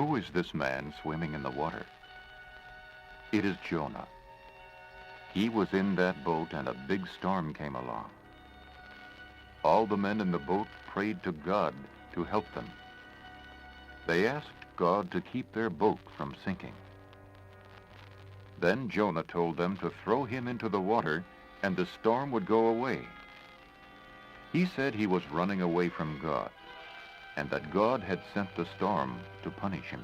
Who is this man swimming in the water? It is Jonah. He was in that boat and a big storm came along. All the men in the boat prayed to God to help them. They asked God to keep their boat from sinking. Then Jonah told them to throw him into the water and the storm would go away. He said he was running away from God and that God had sent the storm to punish him.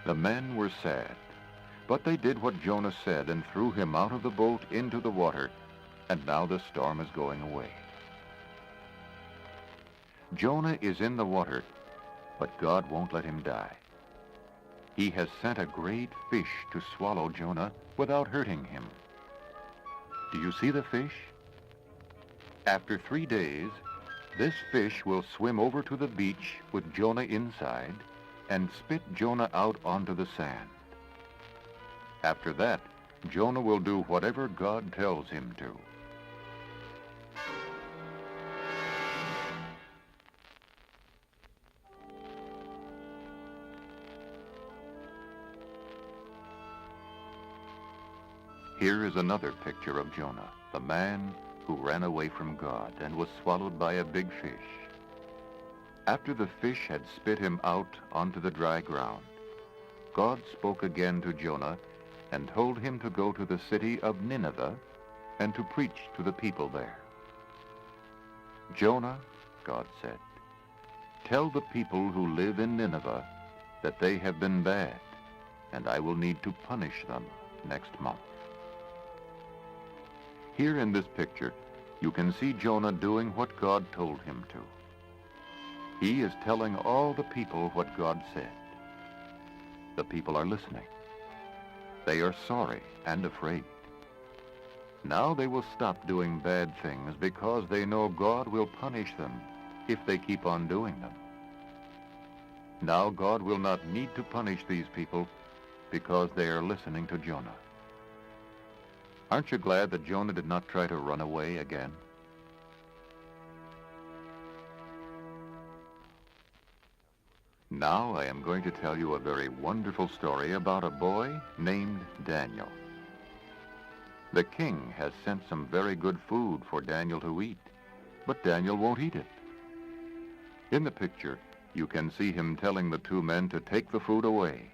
The men were sad, but they did what Jonah said and threw him out of the boat into the water, and now the storm is going away. Jonah is in the water, but God won't let him die. He has sent a great fish to swallow Jonah without hurting him. Do you see the fish? After 3 days, this fish will swim over to the beach with Jonah inside and spit Jonah out onto the sand. After that, Jonah will do whatever God tells him to. Here is another picture of Jonah, the man who ran away from God and was swallowed by a big fish. After the fish had spit him out onto the dry ground, God spoke again to Jonah and told him to go to the city of Nineveh and to preach to the people there. Jonah, God said, tell the people who live in Nineveh that they have been bad, and I will need to punish them next month. Here in this picture, you can see Jonah doing what God told him to. He is telling all the people what God said. The people are listening. They are sorry and afraid. Now they will stop doing bad things because they know God will punish them if they keep on doing them. Now God will not need to punish these people because they are listening to Jonah. Aren't you glad that Jonah did not try to run away again? Now I am going to tell you a very wonderful story about a boy named Daniel. The king has sent some very good food for Daniel to eat, but Daniel won't eat it. In the picture, you can see him telling the 2 men to take the food away.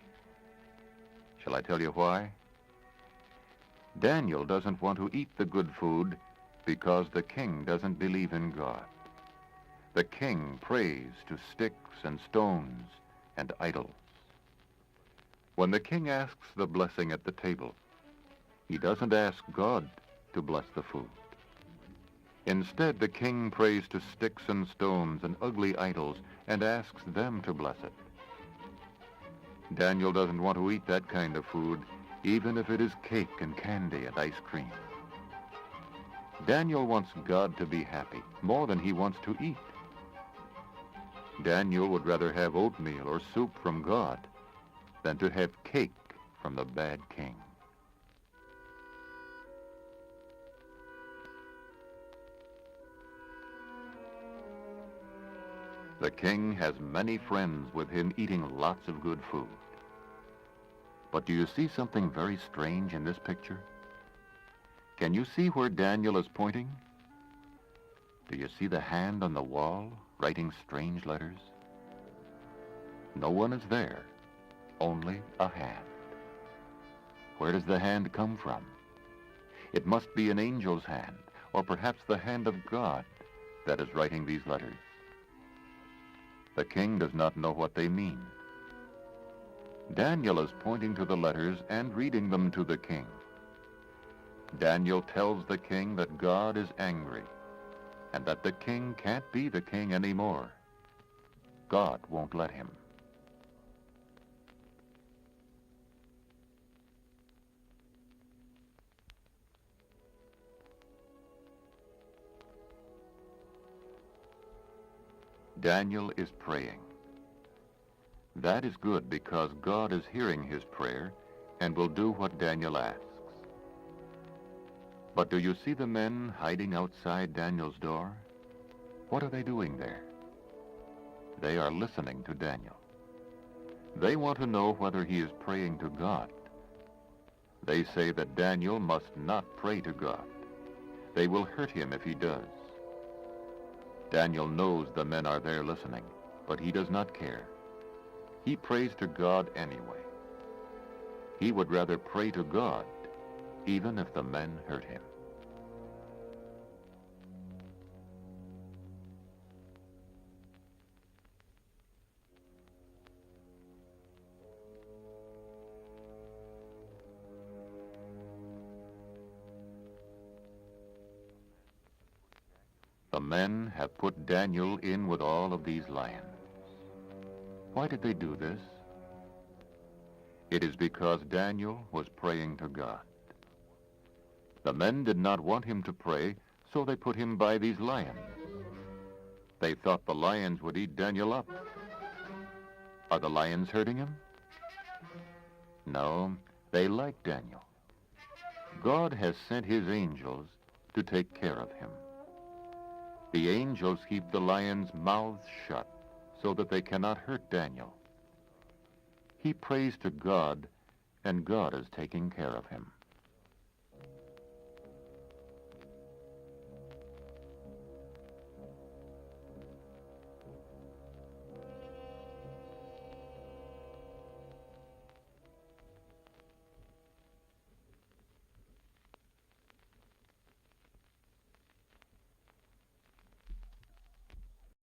Shall I tell you why? Daniel doesn't want to eat the good food because the king doesn't believe in God. The king prays to sticks and stones and idols. When the king asks the blessing at the table, he doesn't ask God to bless the food. Instead, the king prays to sticks and stones and ugly idols and asks them to bless it. Daniel doesn't want to eat that kind of food, even if it is cake and candy and ice cream. Daniel wants God to be happy more than he wants to eat. Daniel would rather have oatmeal or soup from God than to have cake from the bad king. The king has many friends with him eating lots of good food. But do you see something very strange in this picture? Can you see where Daniel is pointing? Do you see the hand on the wall writing strange letters? No one is there, only a hand. Where does the hand come from? It must be an angel's hand, or perhaps the hand of God that is writing these letters. The king does not know what they mean. Daniel is pointing to the letters and reading them to the king. Daniel tells the king that God is angry and that the king can't be the king anymore. God won't let him. Daniel is praying. That is good because God is hearing his prayer and will do what Daniel asks. But do you see the men hiding outside Daniel's door? What are they doing there? They are listening to Daniel. They want to know whether he is praying to God. They say that Daniel must not pray to God. They will hurt him if he does. Daniel knows the men are there listening, but he does not care. He prays to God anyway. He would rather pray to God, even if the men hurt him. The men have put Daniel in with all of these lions. Why did they do this? It is because Daniel was praying to God. The men did not want him to pray, so they put him by these lions. They thought the lions would eat Daniel up. Are the lions hurting him? No, they like Daniel. God has sent his angels to take care of him. The angels keep the lions' mouths shut so that they cannot hurt Daniel. He prays to God, and God is taking care of him.